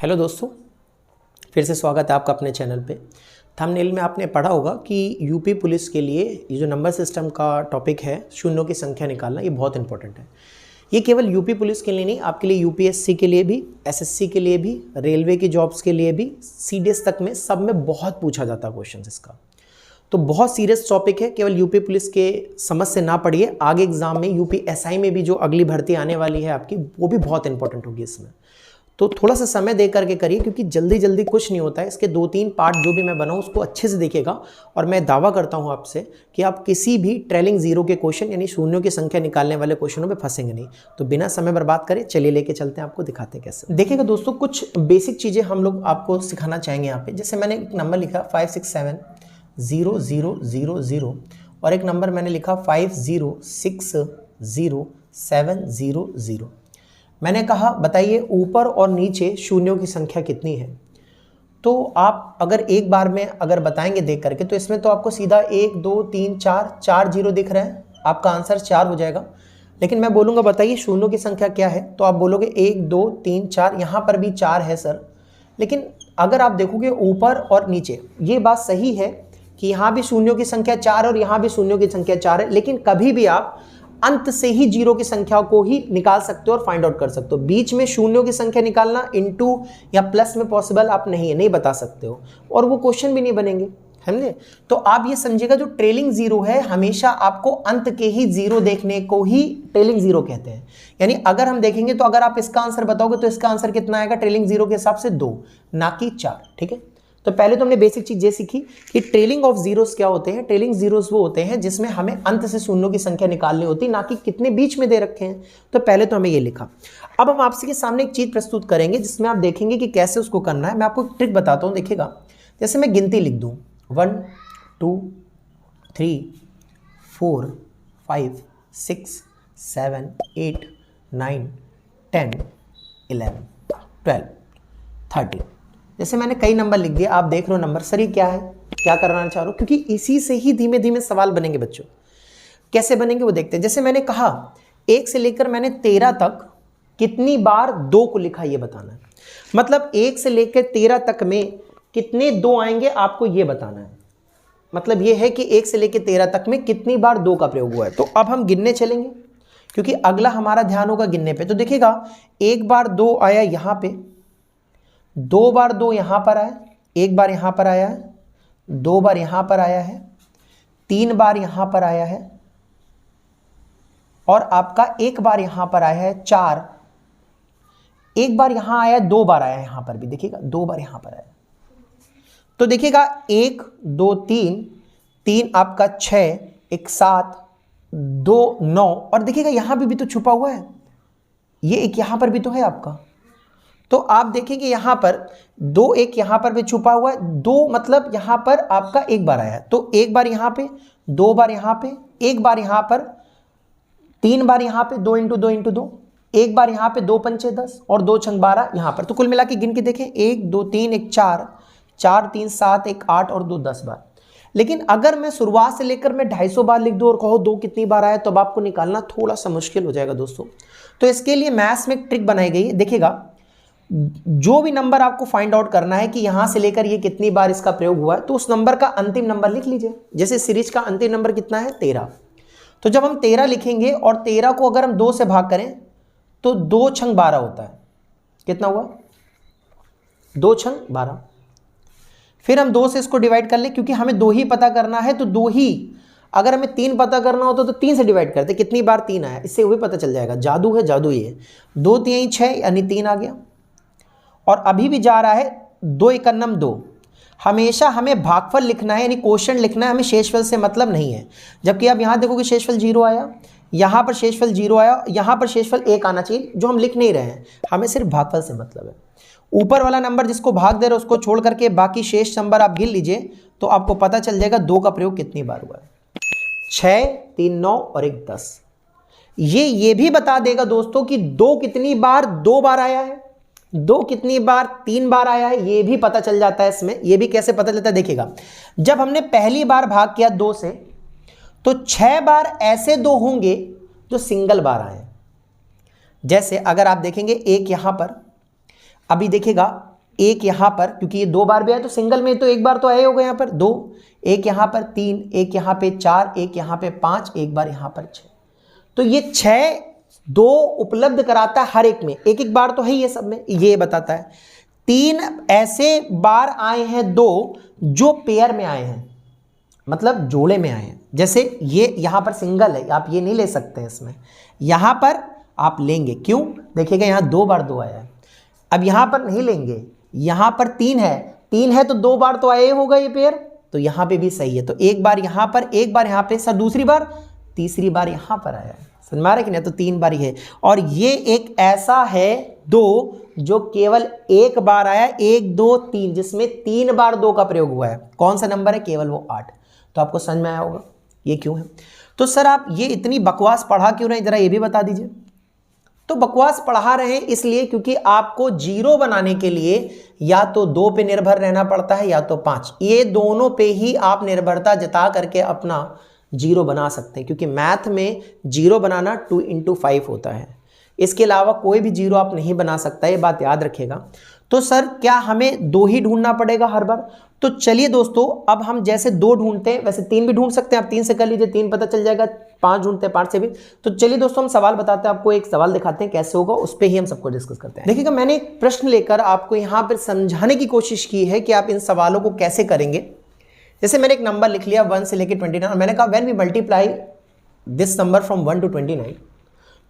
Hello दोस्तों, फिर से स्वागत है आपका अपने चैनल पे। थंबनेल में आपने पढ़ा होगा कि यूपी पुलिस के लिए ये जो नंबर सिस्टम का टॉपिक है, शून्यों की संख्या निकालना, ये बहुत इंपॉर्टेंट है। ये केवल यूपी पुलिस के लिए नहीं, आपके लिए यूपीएससी के लिए भी, एसएससी के लिए भी, रेलवे की जॉब्स के लिए भी, सीडीएस तक में सब में बहुत पूछा जाता है क्वेश्चन इसका। तो बहुत सीरियस टॉपिक है। केवल यूपी पुलिस के समझ से ना पढ़िए, आगे एग्जाम में यूपी एसआई में भी जो अगली भर्ती आने वाली है आपकी, वो भी बहुत इंपॉर्टेंट होगी इसमें। तो थोड़ा सा समय दे करके करिए, क्योंकि जल्दी जल्दी कुछ नहीं होता है। इसके 2-3 पार्ट जो भी मैं बनाऊँ उसको अच्छे से देखिएगा, और मैं दावा करता हूँ आपसे कि आप किसी भी ट्रेलिंग जीरो के क्वेश्चन यानी शून्यों की संख्या निकालने वाले क्वेश्चनों में फंसेंगे नहीं। तो बिना समय बर्बाद करें, चलिए लेके चलते हैं, आपको दिखाते हैं कैसे। देखिएगा दोस्तों, कुछ बेसिक चीज़ें हम लोग आपको सिखाना चाहेंगे यहाँ पे। जैसे मैंने एक नंबर लिखा 5670000 और एक नंबर मैंने लिखा 50600700। मैंने कहा बताइए ऊपर और नीचे शून्यों की संख्या कितनी है। तो आप अगर एक बार में अगर बताएंगे देख करके, तो इसमें तो आपको सीधा 1 2 3 4 जीरो दिख रहे हैं, आपका आंसर 4 हो जाएगा। लेकिन मैं बोलूँगा बताइए शून्यों की संख्या क्या है, तो आप बोलोगे 1 2 3 4, यहाँ पर भी 4 है सर। लेकिन अगर आप देखोगे ऊपर और नीचे, ये बात सही है कि यहाँ भी शून्यों की संख्या 4 और यहाँ भी शून्यों की संख्या 4 है, लेकिन कभी भी आप अंत से ही जीरो की संख्या को ही निकाल सकते हो और फाइंड आउट कर सकते हो। बीच में शून्यों की संख्या निकालना इनटू या प्लस में पॉसिबल आप नहीं बता सकते हो, और वो क्वेश्चन भी नहीं बनेंगे, समझे। तो आप ये समझिएगा, जो ट्रेलिंग जीरो है हमेशा आपको अंत के ही जीरो देखने को ही ट्रेलिंग जीरो कहते हैं। यानी अगर हम देखेंगे तो अगर आप इसका आंसर बताओगे तो इसका आंसर कितना आएगा ट्रेलिंग जीरो के हिसाब से 2, ना कि 4। ठीक है, तो पहले तो हमने बेसिक चीज ये सीखी कि ट्रेलिंग ऑफ जीरोस क्या होते हैं। ट्रेलिंग जीरोस वो होते हैं जिसमें हमें अंत से शून्यों की संख्या निकालनी होती, ना कि कितने बीच में दे रखे हैं। तो पहले तो हमें ये लिखा। अब हम आपसे के सामने एक चीज प्रस्तुत करेंगे जिसमें आप देखेंगे कि कैसे उसको करना है। मैं आपको एक ट्रिक बताता हूं, देखिएगा। जैसे मैं गिनती लिख दूं 1 2 3 4 5 6 7 8 9 10 11 12 13। जैसे मैंने कई नंबर लिख दिए, आप देख रहे हो नंबर। सर ये क्या है, क्या करना चाह रहे हो, क्योंकि इसी से ही धीमे धीमे सवाल बनेंगे बच्चों। कैसे बनेंगे वो देखते हैं। जैसे मैंने कहा 1 से लेकर मैंने 13 तक कितनी बार 2 को लिखा, ये बताना है। मतलब 1 से लेकर 13 तक में कितने 2 आएंगे आपको ये बताना है। मतलब ये है कि 1 से लेकर 13 तक में कितनी बार 2 का प्रयोग हुआ है। तो अब हम गिनने चलेंगे, क्योंकि अगला हमारा ध्यान होगा गिनने पे। तो देखिएगा, 1 बार 2 आया यहाँ पे, 2 बार 2 यहां पर आया, 1 बार यहां पर आया है, 2 बार यहां पर आया है, 3 बार यहां पर आया है, और आपका 1 बार यहां पर आया है 4। 1 बार यहां आया, 2 बार आया है यहां पर भी, देखिएगा 2 बार यहां पर आया। तो देखिएगा 1 2 3 3 आपका 6, 1 7 2 9, और देखिएगा यहां भी तो छुपा हुआ है, ये एक यहां पर भी तो है आपका। तो आप देखेंगे यहां पर 2 1 यहां पर भी छुपा हुआ है, 2 मतलब यहां पर आपका 1 बार आया है। तो 1 बार यहां पे, 2 बार यहां पे, 1 बार यहां पर, 3 बार यहां पे, 2 × 2 × 2, 1 बार यहां पे, 2 पंचे 10 और 2 छंग 12 यहां पर। तो कुल मिला के गिन के देखें, 1 2 3 1 4 4 3 7 1 8 और 2 10 बार। लेकिन अगर मैं शुरुआत से लेकर मैं 250 बार लिख दूं और कहो 2 कितनी बार आया, तो अब आपको निकालना थोड़ा सा मुश्किल हो जाएगा दोस्तों। तो इसके लिए मैथ्स में एक ट्रिक बनाई गई है। देखिएगा, जो भी नंबर आपको फाइंड आउट करना है कि यहां से लेकर ये कितनी बार इसका प्रयोग हुआ है, तो उस नंबर का अंतिम नंबर लिख लीजिए। जैसे सीरीज का अंतिम नंबर कितना है 13। तो जब हम 13 लिखेंगे और 13 को अगर हम 2 से भाग करें तो 2 छंग 12 होता है। कितना हुआ, 2 छंग 12। फिर हम 2 से इसको डिवाइड कर ले, क्योंकि हमें 2 ही पता करना है। तो 2 ही, अगर हमें 3 पता करना होता तो 3 से डिवाइड करते, कितनी बार 3 आया, इससे वही पता चल जाएगा। जादू है, जादू ही है। 2 3 6 यानी 3 आ गया, और अभी भी जा रहा है 2 × 2। हमेशा हमें भागफल लिखना है, यानी क्वोशंट लिखना है, हमें शेषफल से मतलब नहीं है। जबकि आप यहां देखोगे शेषफल 0 आया, यहां पर शेषफल 0 आया, यहां पर शेषफल 1 आना चाहिए, जो हम लिख नहीं रहे हैं। हमें सिर्फ भागफल से मतलब है। ऊपर वाला नंबर जिसको भाग दे रहे उसको छोड़ करके बाकी शेष नंबर आप गिन लीजिए, तो आपको पता चल जाएगा 2 का प्रयोग कितनी बार हुआ है। 6 3 9 और 1 10। ये भी बता देगा दोस्तों कि 2 कितनी बार 2 बार आया है, 2 कितनी बार 3 बार आया है, ये भी पता चल जाता है इसमें। ये भी कैसे पता चलता है, देखिएगा। जब हमने पहली बार भाग किया 2 से, तो 6 बार ऐसे 2 होंगे जो सिंगल बार आए। जैसे अगर आप देखेंगे 1 यहां पर, अभी देखिएगा एक यहां पर, क्योंकि ये 2 बार भी आया तो सिंगल में तो एक बार तो आए होगा यहां पर 2, एक यहां पर 3, एक यहां पे 4, एक यहां पे 5, एक बार यहां पर 6। तो ये 6 2 उपलब्ध कराता है हर एक में, एक एक बार तो है ये सब में, ये बताता है। 3 ऐसे बार आए हैं 2 जो पेयर में आए हैं, मतलब जोड़े में आए हैं। जैसे ये यहां पर सिंगल है, आप ये नहीं ले सकते हैं इसमें, यहां पर आप लेंगे, क्यों? देखिएगा यहां 2 बार 2 आया है। अब यहां पर नहीं लेंगे, यहां पर 3 है तो 2 बार तो आया होगा ये पेयर, तो यहां पे भी सही है। तो एक बार यहां पर, एक बार यहां पे, सर दूसरी बार, तीसरी बार यहां पर आया है, समझ में आ रहा है कि नहीं? तो 3 बार ही है। और ये एक ऐसा है 2 जो केवल एक बार आया, 1 2 3, जिसमें 3 बार 2 का प्रयोग हुआ है। कौन सा नंबर है? केवल वो 8। तो आपको समझ में आया होगा ये क्यों है। तो सर आप ये इतनी बकवास पढ़ा क्यों रहे हैं, जरा ये भी बता दीजिए। तो बकवास पढ़ा रहे हैं इसलिए क्योंकि आपको जीरो बनाने के लिए या तो 2 पे निर्भर रहना पड़ता है या तो 5, ये दोनों पे ही आप निर्भरता जता करके अपना जीरो बना सकते हैं, क्योंकि मैथ में जीरो बनाना 2 × 5 होता है। इसके अलावा कोई भी जीरो आप नहीं बना सकता, ये बात याद रखिएगा। तो सर क्या हमें 2 ही ढूंढना पड़ेगा हर बार? तो चलिए दोस्तों, अब हम जैसे 2 ढूंढते हैं वैसे 3 भी ढूंढ सकते हैं। आप 3 से कर लीजिए, 3 पता चल जाएगा। 5 ढूंढते हैं, 5 से भी। तो चलिए दोस्तों, हम सवाल बताते हैं आपको, एक सवाल दिखाते हैं कैसे होगा, उस पर ही हम सबको डिस्कस करते हैं। देखिएगा, मैंने एक प्रश्न लेकर आपको यहाँ पर समझाने की कोशिश की है कि आप इन सवालों को कैसे करेंगे। जैसे मैंने एक नंबर लिख लिया 1 से लेकर 29, और मैंने कहा when we multiply this number from 1 to 29,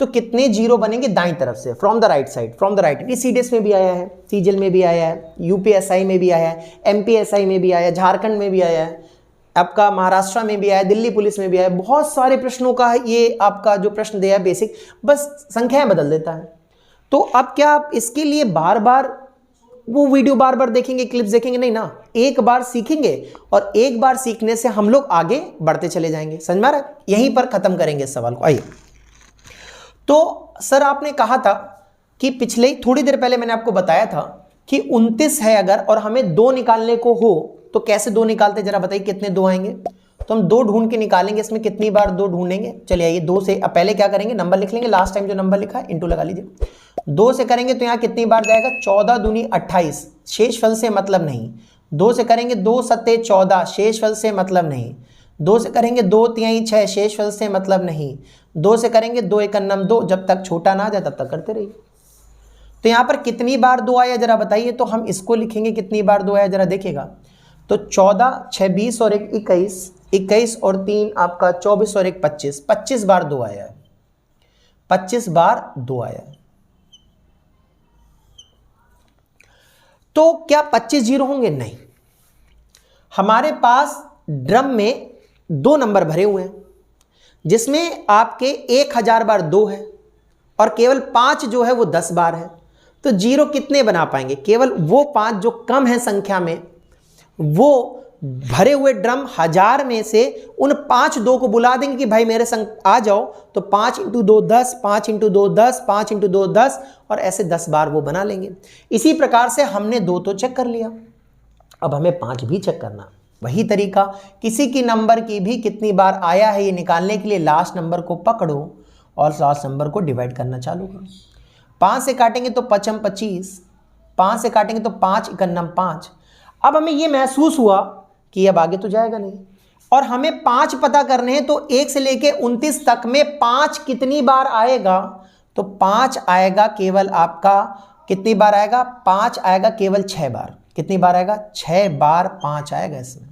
तो कितने जीरो बनेंगे दाईं तरफ से, from the right side, from the right. ये सीडीएस में भी आया है, सीजीएल में भी आया है, यूपीएसआई में भी आया है, एमपीएसआई में भी आया है, झारखंड में भी आया है, आपका महाराष्ट्र में भी आया है, दिल्ली पुलिस में भी आया है। बहुत सारे प्रश्नों का ये आपका जो प्रश्न दिया है बेसिक, बस संख्याएं बदल देता है। तो अब क्या आप इसके लिए बार बार वो वीडियो बार बार देखेंगे, क्लिप्स देखेंगे? नहीं ना, एक बार सीखेंगे और एक बार सीखने से हम लोग आगे बढ़ते चले जाएंगे। समझ में आ रहा है? यहीं पर खत्म करेंगे इस सवाल को। आइए, तो सर आपने कहा था कि पिछले थोड़ी देर पहले मैंने आपको बताया था कि 29 है अगर, और हमें 2 निकालने को हो तो कैसे 2 निकालते, जरा बताइए कितने 2 आएंगे। तो हम 2 ढूंढ के निकालेंगे, इसमें कितनी बार 2 ढूंढेंगे। चलिए आइए, 2 से अब पहले क्या करेंगे, नंबर लिख लेंगे, लास्ट टाइम जो नंबर लिखा है इंटू लगा लीजिए। 2 से करेंगे तो यहाँ कितनी बार जाएगा, 14 दूनी 28, शेषफल से मतलब नहीं। 2 से करेंगे 2 सत्ते 14, शेषफल से मतलब नहीं। 2 से करेंगे 2 तिहाई 6, शेषफल से मतलब नहीं। 2 से करेंगे 2 एकन्नम 2, जब तक छोटा ना आ जाए तब तक करते रहिए। तो यहाँ पर कितनी बार 2 आया जरा बताइए। तो हम इसको लिखेंगे कितनी बार 2 आया जरा देखिएगा। तो 14 6 20 और 1 21, 21 और 3 आपका 24 और 1 25, 25 बार 2 आया है, 25 बार 2 आया है। तो क्या 25 जीरो होंगे? नहीं, हमारे पास ड्रम में 2 नंबर भरे हुए हैं, जिसमें आपके 1000 बार 2 है और केवल 5 जो है वो 10 बार है। तो जीरो कितने बना पाएंगे? केवल वो 5 जो कम है संख्या में, वो भरे हुए ड्रम 1000 में से उन 5 2 को बुला देंगे कि भाई मेरे संग आ जाओ। तो 5 × 2 10, 5 × 2 10, 5 × 2 10, और ऐसे 10 बार वो बना लेंगे। इसी प्रकार से हमने 2 तो चेक कर लिया, अब हमें 5 भी चेक करना। वही तरीका, किसी की नंबर की भी कितनी बार आया है ये निकालने के लिए लास्ट नंबर को पकड़ो और लास्ट नंबर को डिवाइड करना चालू करो। 5 से काटेंगे तो 5 25, 5 से काटेंगे तो 5 एकन्नम 5। अब हमें ये महसूस हुआ कि अब आगे तो जाएगा नहीं, और हमें 5 पता करने हैं। तो 1 से लेके 29 तक में 5 कितनी बार आएगा? तो 5 आएगा केवल आपका, कितनी बार आएगा? 5 आएगा केवल 6 बार। कितनी बार आएगा? 6 बार 5 आएगा इसमें।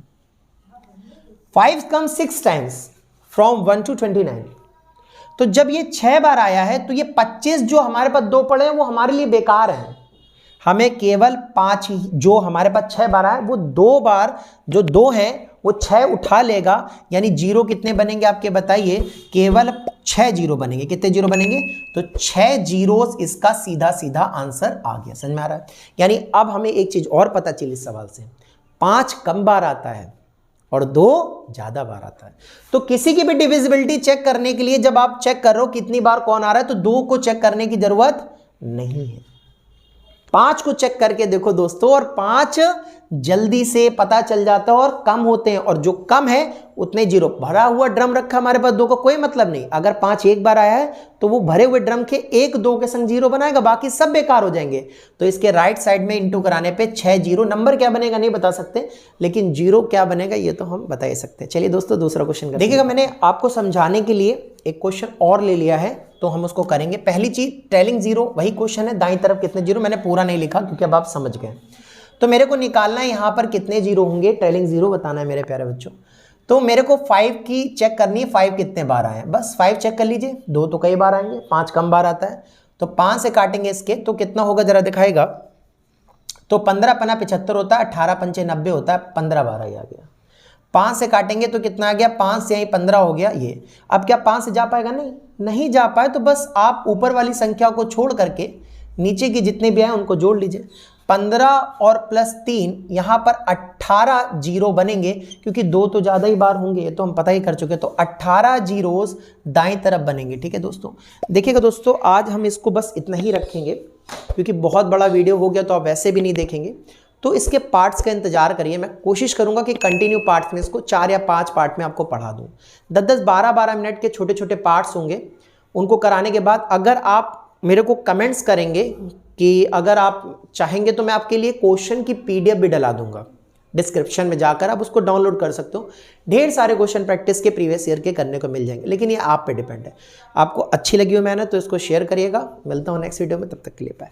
5 comes 6 times from 1 to 29। तो जब ये 6 बार आया है तो ये 25 जो हमारे पास 2 पड़े हैं वो हमारे लिए बेकार हैं। हमें केवल 5 ही, जो हमारे पास 6 बार आया वो 2 बार, जो 2 हैं वो 6 उठा लेगा। यानी जीरो कितने बनेंगे आपके बताइए? केवल 6 जीरो बनेंगे। कितने जीरो बनेंगे? तो 6 जीरोस, इसका सीधा सीधा आंसर आ गया। समझ में आ रहा है? यानी अब हमें एक चीज और पता चली इस सवाल से, 5 कम बार आता है और 2 ज्यादा बार आता है। तो किसी की भी डिविजिबिलिटी चेक करने के लिए जब आप चेक कर रहे हो कितनी बार कौन आ रहा है, तो 2 को चेक करने की जरूरत नहीं है। 5 को चेक करके देखो दोस्तों, और 5 जल्दी से पता चल जाता है और कम होते हैं, और जो कम है उतने जीरो। भरा हुआ ड्रम रखा हमारे पास, 2 का कोई मतलब नहीं। अगर 5 एक बार आया है तो वो भरे हुए ड्रम के 1 2 के संग जीरो बनाएगा, बाकी सब बेकार हो जाएंगे। तो इसके राइट साइड में इंटू कराने पे 6 जीरो। नंबर क्या बनेगा नहीं बता सकते, लेकिन जीरो क्या बनेगा ये तो हम बता ही सकते हैं। चलिए दोस्तों दूसरा क्वेश्चन देखिएगा। मैंने आपको समझाने के लिए एक क्वेश्चन और ले लिया है, तो हम उसको करेंगे। पहली चीज ट्रेलिंग जीरो, वही क्वेश्चन है, दाईं तरफ कितने जीरो। मैंने पूरा नहीं लिखा क्योंकि अब आप समझ गए। तो मेरे को निकालना है यहाँ पर कितने जीरो होंगे, ट्रेलिंग जीरो बताना है मेरे प्यारे बच्चों। तो मेरे को 5 की चेक करनी है, 5 कितने बार आए हैं, बस 5 चेक कर लीजिए। 2 तो कई बार आएंगे, 5 कम बार आता है, तो 5 से काटेंगे इसके तो कितना होगा जरा दिखाएगा। तो 15 पना 75 होता है, 18 पंचे 90 होता है, 15 बार ही आ गया। 5 से काटेंगे तो कितना आ गया, 5 से यहीं 15 हो गया ये। अब क्या 5 से जा पाएगा, नहीं जा पाए, तो बस आप ऊपर वाली संख्या को छोड़ करके नीचे की जितने भी आए उनको जोड़ लीजिए। 15 और प्लस 3 यहाँ पर 18 जीरो बनेंगे, क्योंकि 2 तो ज़्यादा ही बार होंगे, ये तो हम पता ही कर चुके। तो 18 जीरोस दाईं तरफ बनेंगे। ठीक है दोस्तों, देखिएगा दोस्तों, आज हम इसको बस इतना ही रखेंगे क्योंकि बहुत बड़ा वीडियो हो गया तो आप वैसे भी नहीं देखेंगे। तो इसके पार्ट्स का इंतजार करिए, मैं कोशिश करूंगा कि कंटिन्यू पार्ट्स में इसको 4 या 5 पार्ट में आपको पढ़ा दूं। 10-10, 12-12 मिनट के छोटे छोटे पार्ट्स होंगे। उनको कराने के बाद अगर आप मेरे को कमेंट्स करेंगे कि अगर आप चाहेंगे तो मैं आपके लिए क्वेश्चन की PDF भी डला दूंगा डिस्क्रिप्शन में, जाकर आप उसको डाउनलोड कर सकते हो। ढेर सारे क्वेश्चन प्रैक्टिस के प्रीवियस ईयर के करने को मिल जाएंगे, लेकिन ये आप पे डिपेंड है। आपको अच्छी लगी हो मेहनत तो इसको शेयर करिएगा। मिलता हूँ नेक्स्ट वीडियो में, तब तक के लिए बाय।